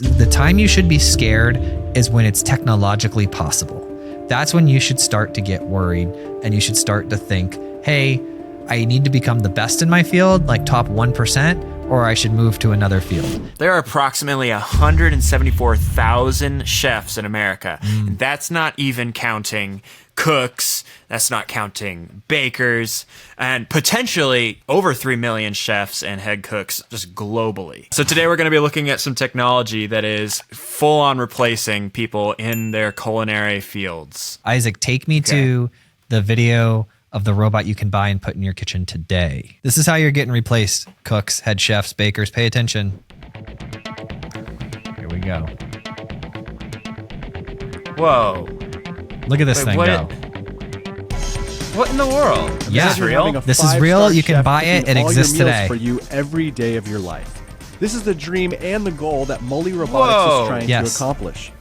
The time you should be scared is when it's technologically possible. That's when you should start to get worried and you should start to think, hey, I need to become the best in my field, like top 1%, or I should move to another field. There are approximately 174,000 chefs in America. And that's not even counting cooks, that's not counting bakers, and potentially over 3 million chefs and head cooks just globally. So today we're going to be looking at some technology that is full on replacing people in their culinary fields. Isaac, take me to the video of the robot you can buy and put in your kitchen today. This is how you're getting replaced. Cooks, head chefs, bakers, pay attention. Here we go. Whoa. Look at this thing go. What in the world? Yeah, Is this real? This is real. You can buy it. It exists today. For you every day of your life. This is the dream and the goal that Mly Robotics is trying to accomplish.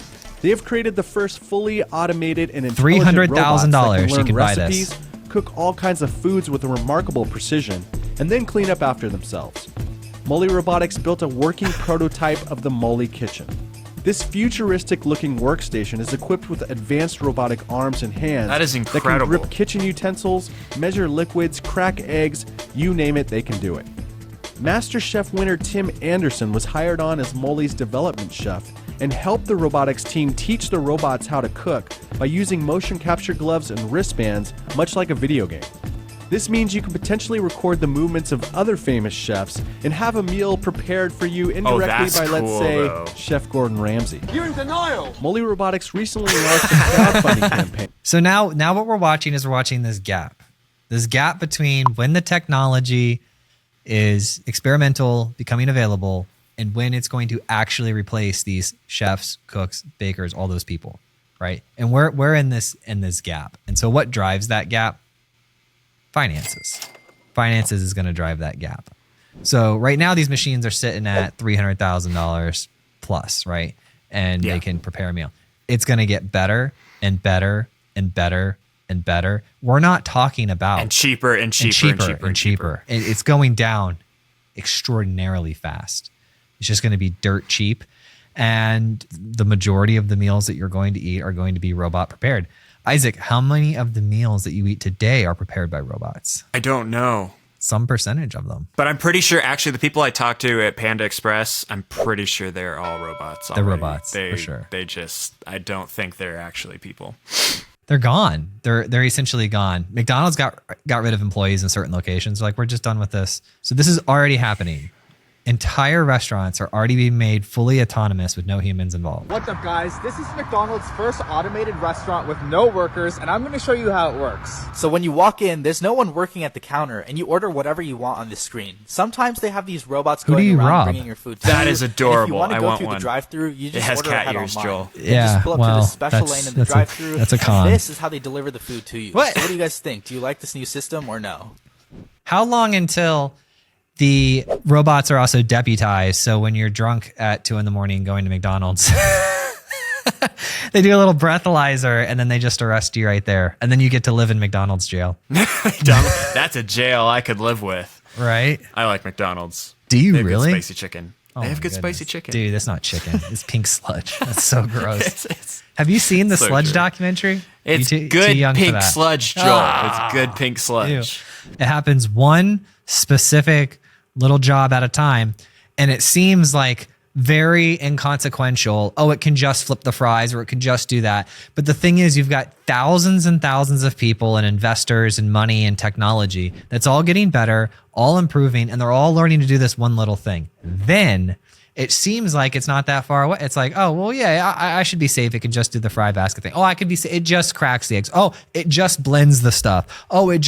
They have created the first fully automated and intelligent robots that can learn recipes, cook all kinds of foods with a remarkable precision, and then clean up after themselves. Mly Robotics built a working prototype of the Mly Kitchen. This futuristic-looking workstation is equipped with advanced robotic arms and hands that can grip kitchen utensils, measure liquids, crack eggs, you name it, they can do it. Master Chef winner Tim Anderson was hired on as Mly's development chef and helped the robotics team teach the robots how to cook by using motion capture gloves and wristbands, much like a video game. This means you can potentially record the movements of other famous chefs and have a meal prepared for you indirectly by, let's say, Chef Gordon Ramsay. You're in denial! Mly Robotics recently launched a crowdfunding campaign. So now what we're watching is this gap. This gap between when the technology is experimental, becoming available, and when it's going to actually replace these chefs, cooks, bakers, all those people, right? And we're in this gap. And so what drives that gap? Finances. Finances is going to drive that gap. So right now these machines are sitting at $300,000 plus, right? And they can prepare a meal. It's going to get better and better and better and better. We're not talking about and cheaper and cheaper and cheaper. It's going down extraordinarily fast. It's just going to be dirt cheap. And the majority of the meals that you're going to eat are going to be robot prepared. Isaac, how many of the meals that you eat today are prepared by robots? I don't know. Some percentage of them. But I'm pretty sure, actually, the people I talked to at Panda Express, I'm pretty sure they're all robots already. They're robots, for sure. I don't think they're actually people. They're gone. They're essentially gone. McDonald's got rid of employees in certain locations. They're like, we're just done with this. So this is already happening. Entire restaurants are already being made fully autonomous with no humans involved. What's up, guys? This is McDonald's first automated restaurant with no workers, and I'm going to show you how it works. So when you walk in, there's no one working at the counter, and you order whatever you want on the screen. Sometimes they have these robots going around bringing your food to you. That is adorable. If you want to go through one. the drive-thru, you just it has order cat ahead ears, online. Joel. You just pull up to the special lane in the drive-thru. That's a con. This is how they deliver the food to you. What? So what do you guys think? Do you like this new system or no? How long until the robots are also deputized? So when you're drunk at 2 a.m. going to McDonald's, they do a little breathalyzer and then they just arrest you right there. And then you get to live in McDonald's jail. That's a jail I could live with. Right? I like McDonald's. Do you they have really? Good spicy chicken. Oh, they have good spicy chicken. Dude, that's not chicken. It's pink sludge. That's so gross. Have you seen the sludge documentary? It's good pink sludge, Joel. It's good pink sludge. Ew. It happens one specific little job at a time, and it seems like very inconsequential. Oh, it can just flip the fries or it can just do that. But the thing is, you've got thousands and thousands of people and investors and money and technology that's all getting better, all improving, and they're all learning to do this one little thing. Then it seems like it's not that far away. It's like, oh, well, yeah, I should be safe. It can just do the fry basket thing. Oh, I could be safe. It just cracks the eggs. Oh, it just blends the stuff. Oh, and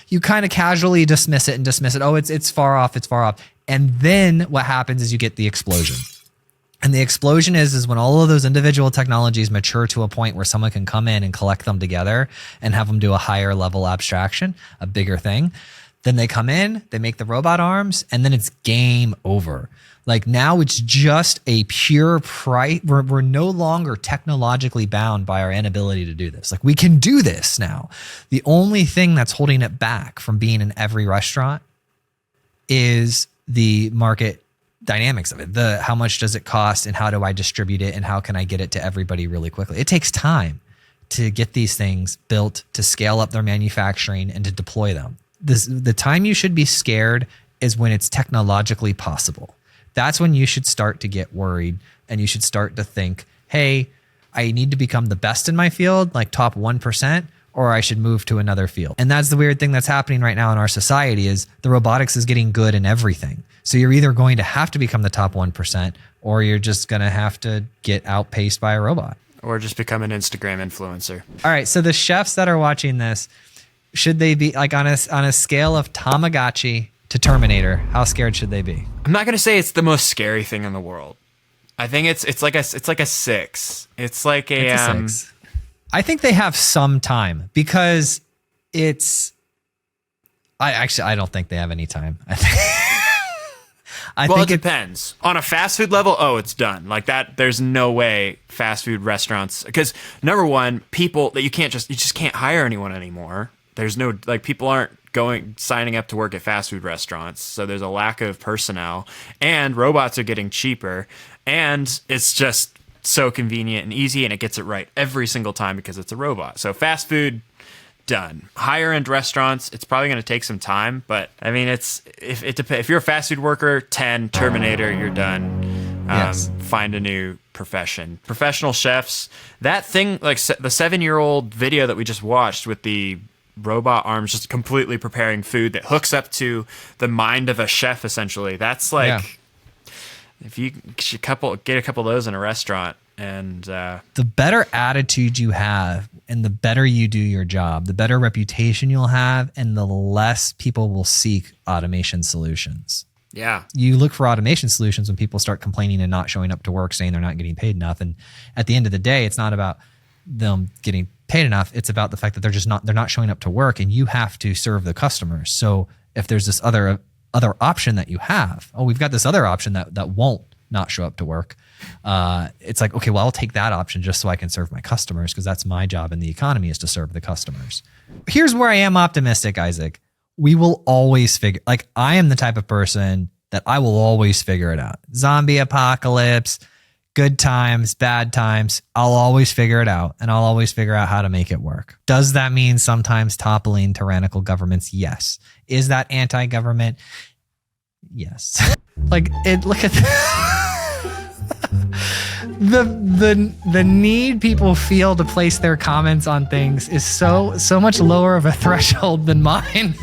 you kind of casually dismiss it. Oh, it's far off. It's far off. And then what happens is you get the explosion. And the explosion is when all of those individual technologies mature to a point where someone can come in and collect them together and have them do a higher level abstraction, a bigger thing. Then they come in, they make the robot arms, and then it's game over. Like now it's just a pure price. We're no longer technologically bound by our inability to do this. Like we can do this now. The only thing that's holding it back from being in every restaurant is the market dynamics of it. How much does it cost and how do I distribute it and how can I get it to everybody really quickly? It takes time to get these things built, to scale up their manufacturing and to deploy them. The time you should be scared is when it's technologically possible. That's when you should start to get worried and you should start to think, hey, I need to become the best in my field, like top 1%, or I should move to another field. And that's the weird thing that's happening right now in our society is the robotics is getting good in everything. So you're either going to have to become the top 1% or you're just going to have to get outpaced by a robot. Or just become an Instagram influencer. All right, so the chefs that are watching this, should they be like on a scale of Tamagotchi to Terminator, how scared should they be? I'm not going to say it's the most scary thing in the world. I think it's like a 6. It's like a 6. I think they have some time because I don't think they have any time. I think it depends. On a fast food level, it's done. Like that, there's no way fast food restaurants, because number one, people that you just can't hire anyone anymore. There's no, like, people aren't signing up to work at fast food restaurants. So there's a lack of personnel, and robots are getting cheaper, and it's just so convenient and easy, and it gets it right every single time because it's a robot. So fast food, done. Higher end restaurants, it's probably going to take some time, but I mean, if you're a fast food worker, 10 Terminator, you're done. Yes. Find a new profession. Professional chefs, that thing, like the 7-year-old video that we just watched with the robot arms just completely preparing food that hooks up to the mind of a chef, essentially. That's like, if you get a couple of those in a restaurant, and the better attitude you have and the better you do your job, the better reputation you'll have, and the less people will seek automation solutions. Yeah. You look for automation solutions when people start complaining and not showing up to work, saying they're not getting paid enough. And at the end of the day, it's not about them getting paid enough. It's about the fact that they're not showing up to work, and you have to serve the customers. So if there's this other option that you have, we've got this other option that won't not show up to work. It's like, okay, well, I'll take that option just so I can serve my customers, because that's my job in the economy, is to serve the customers. Here's where I am optimistic, Isaac. We will always I am the type of person that I will always figure it out. Zombie apocalypse, good times, bad times, I'll always figure it out, and I'll always figure out how to make it work. Does that mean sometimes toppling tyrannical governments? Yes. Is that anti-government? Yes. Look at the need people feel to place their comments on things is so much lower of a threshold than mine.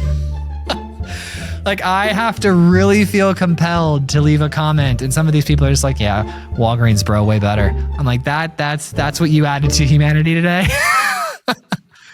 Like, I have to really feel compelled to leave a comment, and some of these people are just like, yeah, Walgreens, bro, way better. I'm like, that's what you added to humanity today.